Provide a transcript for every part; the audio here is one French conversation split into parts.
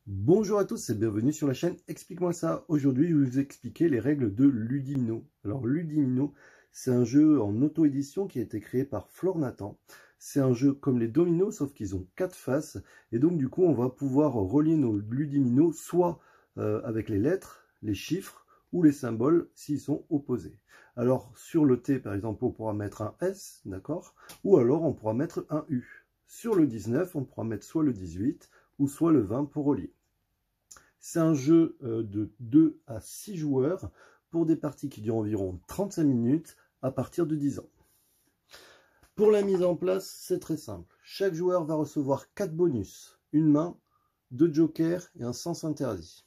Bonjour à tous et bienvenue sur la chaîne Explique-moi ça. Aujourd'hui, je vais vous expliquer les règles de Ludimino. Alors, Ludimino, c'est un jeu en auto-édition qui a été créé par Flore Nathan. C'est un jeu comme les dominos, sauf qu'ils ont 4 faces. Et donc, du coup, on va pouvoir relier nos Ludimino soit avec les lettres, les chiffres ou les symboles s'ils sont opposés. Alors, sur le T, par exemple, on pourra mettre un S, d'accord? Ou alors, on pourra mettre un U. Sur le 19, on pourra mettre soit le 18, ou soit le 20 pour relier. C'est un jeu de 2 à 6 joueurs pour des parties qui durent environ 35 minutes à partir de 10 ans. Pour la mise en place, c'est très simple. Chaque joueur va recevoir 4 bonus, une main, 2 jokers et un sens interdit.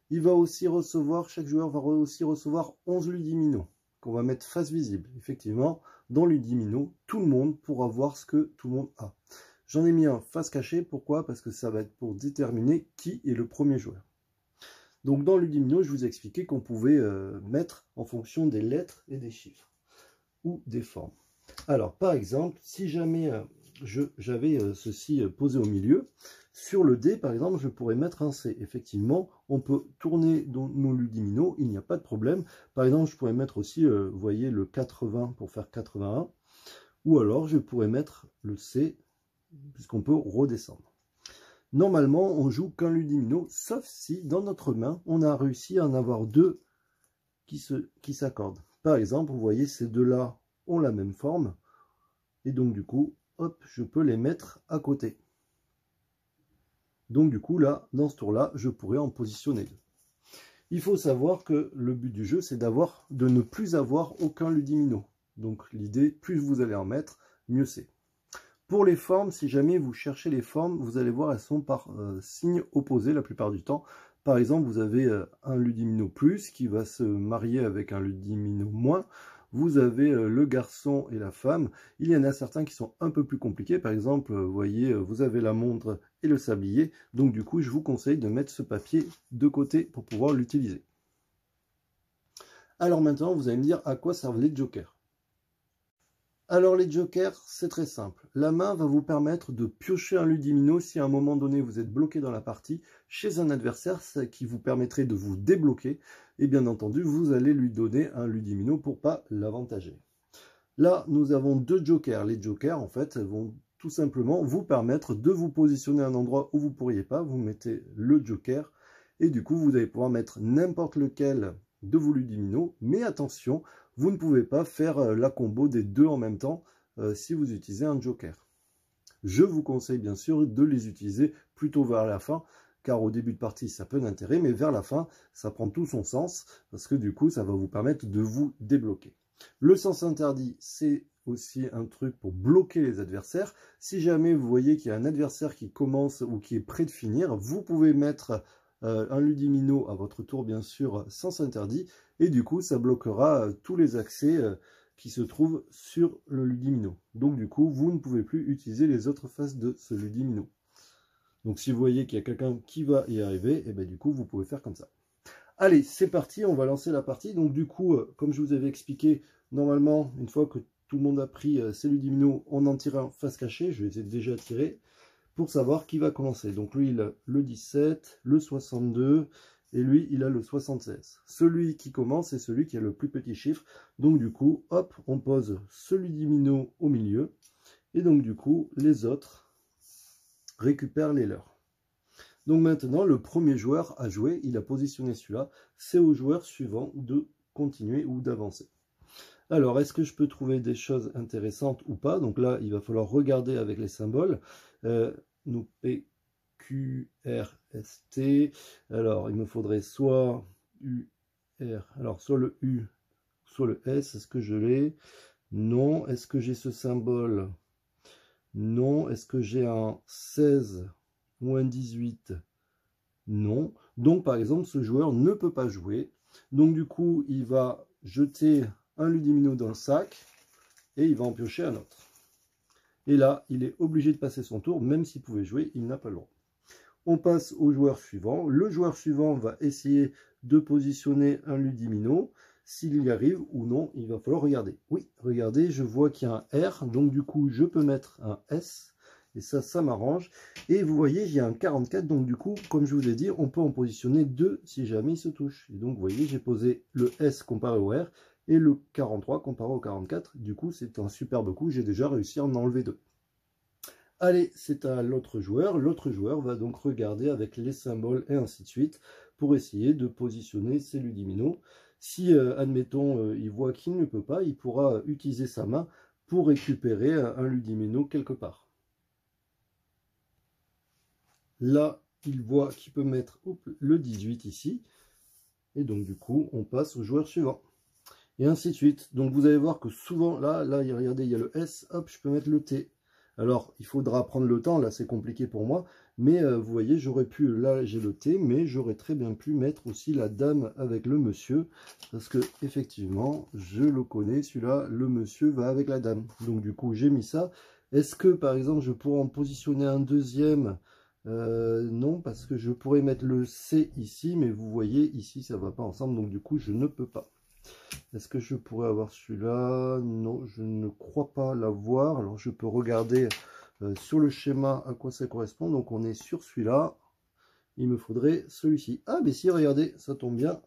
Chaque joueur va aussi recevoir 11 ludimino qu'on va mettre face visible. Effectivement, dans Ludimino, tout le monde pourra voir ce que tout le monde a. J'en ai mis un face cachée, pourquoi? Parce que ça va être pour déterminer qui est le premier joueur. Donc dans Ludimino, je vous ai expliqué qu'on pouvait mettre en fonction des lettres et des chiffres, ou des formes. Alors par exemple, si jamais j'avais ceci posé au milieu, sur le D par exemple, je pourrais mettre un C. Effectivement, on peut tourner dans nos Ludimino, il n'y a pas de problème. Par exemple, je pourrais mettre aussi, vous voyez, le 80 pour faire 81, ou alors je pourrais mettre le C, puisqu'on peut redescendre. Normalement, on joue qu'un ludimino, sauf si dans notre main, on a réussi à en avoir deux qui s'accordent. Par exemple, vous voyez, ces deux-là ont la même forme, et donc du coup, hop, je peux les mettre à côté. Donc du coup, là, dans ce tour-là, je pourrais en positionner deux. Il faut savoir que le but du jeu, c'est de ne plus avoir aucun ludimino. Donc l'idée, plus vous allez en mettre, mieux c'est. Pour les formes, si jamais vous cherchez les formes, vous allez voir, elles sont par signe opposé la plupart du temps. Par exemple, vous avez un ludimino plus qui va se marier avec un ludimino moins. Vous avez le garçon et la femme. Il y en a certains qui sont un peu plus compliqués. Par exemple, vous voyez, vous avez la montre et le sablier. Donc du coup, je vous conseille de mettre ce papier de côté pour pouvoir l'utiliser. Alors maintenant, vous allez me dire à quoi servent les jokers. Alors les jokers, c'est très simple. La main va vous permettre de piocher un ludimino si à un moment donné vous êtes bloqué dans la partie chez un adversaire, ce qui vous permettrait de vous débloquer. Et bien entendu, vous allez lui donner un ludimino pour pas l'avantager. Là, nous avons deux jokers. Les jokers, en fait, vont tout simplement vous permettre de vous positionner à un endroit où vous ne pourriez pas. Vous mettez le joker et du coup, vous allez pouvoir mettre n'importe lequel de vos ludimino. Mais attention, vous ne pouvez pas faire la combo des deux en même temps si vous utilisez un joker. Je vous conseille bien sûr de les utiliser plutôt vers la fin, car au début de partie, ça peut d'intérêt, mais vers la fin, ça prend tout son sens, parce que du coup, ça va vous permettre de vous débloquer. Le sens interdit, c'est aussi un truc pour bloquer les adversaires. Si jamais vous voyez qu'il y a un adversaire qui commence ou qui est prêt de finir, vous pouvez mettre un ludimino à votre tour, bien sûr, sens interdit, et du coup, ça bloquera tous les accès qui se trouvent sur le ludimino. Donc du coup, vous ne pouvez plus utiliser les autres faces de ce ludimino. Donc si vous voyez qu'il y a quelqu'un qui va y arriver, et bien du coup, vous pouvez faire comme ça. Allez, c'est parti, on va lancer la partie. Donc du coup, comme je vous avais expliqué, normalement, une fois que tout le monde a pris ses ludimino, on en tire un face cachée. Je les ai déjà tirés pour savoir qui va commencer. Donc lui, il a le 17, le 62, et lui, il a le 76. Celui qui commence, c'est celui qui a le plus petit chiffre. Donc du coup, hop, on pose ce ludimino au milieu. Et donc du coup, les autres récupèrent les leurs. Donc maintenant, le premier joueur à jouer, il a positionné celui-là. C'est au joueur suivant de continuer ou d'avancer. Alors, est-ce que je peux trouver des choses intéressantes ou pas? Donc là, il va falloir regarder avec les symboles. Nous, P, Q, R, S, T. Alors, il me faudrait soit U, R. Alors, soit le U, soit le S. Est-ce que je l'ai? Non. Est-ce que j'ai ce symbole? Non. Est-ce que j'ai un 16 ou un 18? Non. Donc, par exemple, ce joueur ne peut pas jouer. Donc, du coup, il va jeter un ludimino dans le sac et il va en piocher un autre. Et là, il est obligé de passer son tour, même s'il pouvait jouer, il n'a pas le droit. On passe au joueur suivant. Le joueur suivant va essayer de positionner un ludimino. S'il y arrive ou non, il va falloir regarder. Oui, regardez, je vois qu'il y a un R, donc du coup, je peux mettre un S. Et ça m'arrange. Et vous voyez, il y a un 44, donc du coup, comme je vous ai dit, on peut en positionner 2 si jamais ils se touchent. Et donc, vous voyez, j'ai posé le S comparé au R et le 43 comparé au 44. Du coup, c'est un superbe coup, j'ai déjà réussi à en enlever 2. Allez, c'est à l'autre joueur. L'autre joueur va donc regarder avec les symboles et ainsi de suite pour essayer de positionner ses Ludimino. Si, admettons, il voit qu'il ne peut pas, il pourra utiliser sa main pour récupérer un Ludimino quelque part. Là, il voit qu'il peut mettre le 18 ici. Et donc, du coup, on passe au joueur suivant. Et ainsi de suite. Donc, vous allez voir que souvent, là, regardez, il y a le S. Hop, je peux mettre le T. Alors, il faudra prendre le temps. Là, c'est compliqué pour moi. Mais vous voyez, j'aurais pu, là, j'ai le T. Mais j'aurais très bien pu mettre aussi la dame avec le monsieur. Parce que, effectivement, je le connais. Celui-là, le monsieur va avec la dame. Donc, du coup, j'ai mis ça. Est-ce que, par exemple, je pourrais en positionner un deuxième ? Non, parce que je pourrais mettre le C ici, mais vous voyez, ici, ça ne va pas ensemble, donc du coup, je ne peux pas. Est-ce que je pourrais avoir celui-là? Non, je ne crois pas l'avoir. Alors, je peux regarder sur le schéma à quoi ça correspond. Donc, on est sur celui-là. Il me faudrait celui-ci. Ah, mais si, regardez, ça tombe bien.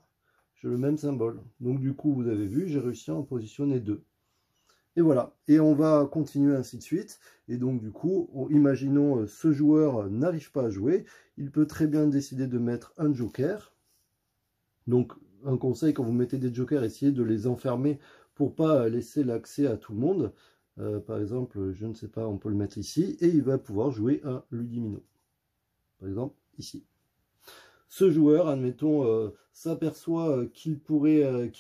J'ai le même symbole. Donc, du coup, vous avez vu, j'ai réussi à en positionner 2. Et voilà, et on va continuer ainsi de suite. Et donc du coup, imaginons ce joueur n'arrive pas à jouer, il peut très bien décider de mettre un joker. Donc un conseil, quand vous mettez des jokers, essayez de les enfermer pour pas laisser l'accès à tout le monde. Par exemple, je ne sais pas, on peut le mettre ici, et il va pouvoir jouer un Ludimino. Par exemple, ici. Ce joueur, admettons, s'aperçoit qu'il pourrait,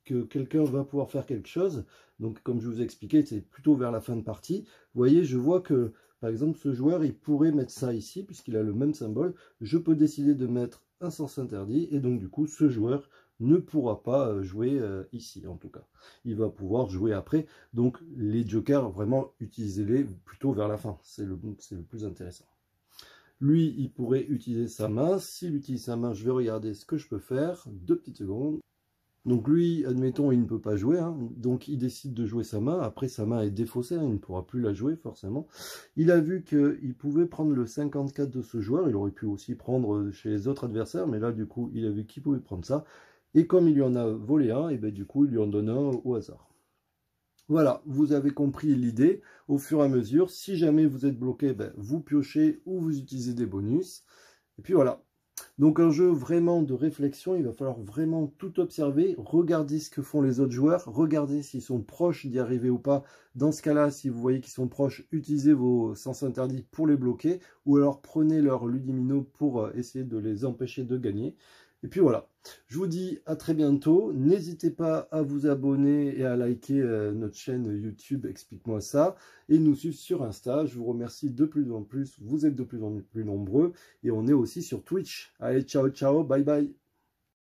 que quelqu'un va pouvoir faire quelque chose. Donc, comme je vous ai expliqué, c'est plutôt vers la fin de partie. Vous voyez, je vois que, par exemple, ce joueur, il pourrait mettre ça ici, puisqu'il a le même symbole. Je peux décider de mettre un sens interdit, et donc, du coup, ce joueur ne pourra pas jouer ici, en tout cas. Il va pouvoir jouer après. Donc, les jokers, vraiment, utilisez-les plutôt vers la fin. C'est le plus intéressant. Lui, il pourrait utiliser sa main. S'il utilise sa main, je vais regarder ce que je peux faire. 2 petites secondes. Donc lui, admettons, il ne peut pas jouer. Hein. Donc il décide de jouer sa main. Après, sa main est défaussée. Hein. Il ne pourra plus la jouer, forcément. Il a vu qu'il pouvait prendre le 54 de ce joueur. Il aurait pu aussi prendre chez les autres adversaires. Mais là, du coup, il a vu qu'il pouvait prendre ça. Et comme il lui en a volé un, et bien du coup, il lui en donne un au hasard. Voilà, vous avez compris l'idée. Au fur et à mesure, si jamais vous êtes bloqué, ben, vous piochez ou vous utilisez des bonus. Et puis voilà. Donc un jeu vraiment de réflexion, il va falloir vraiment tout observer, regarder ce que font les autres joueurs, regarder s'ils sont proches d'y arriver ou pas. Dans ce cas-là, si vous voyez qu'ils sont proches, utilisez vos sens interdits pour les bloquer, ou alors prenez leur Ludimino pour essayer de les empêcher de gagner. Et puis voilà, je vous dis à très bientôt. N'hésitez pas à vous abonner et à liker notre chaîne YouTube, explique-moi ça, et nous suivre sur Insta. Je vous remercie de plus en plus, vous êtes de plus en plus nombreux, et on est aussi sur Twitch. Allez, ciao, ciao, bye bye.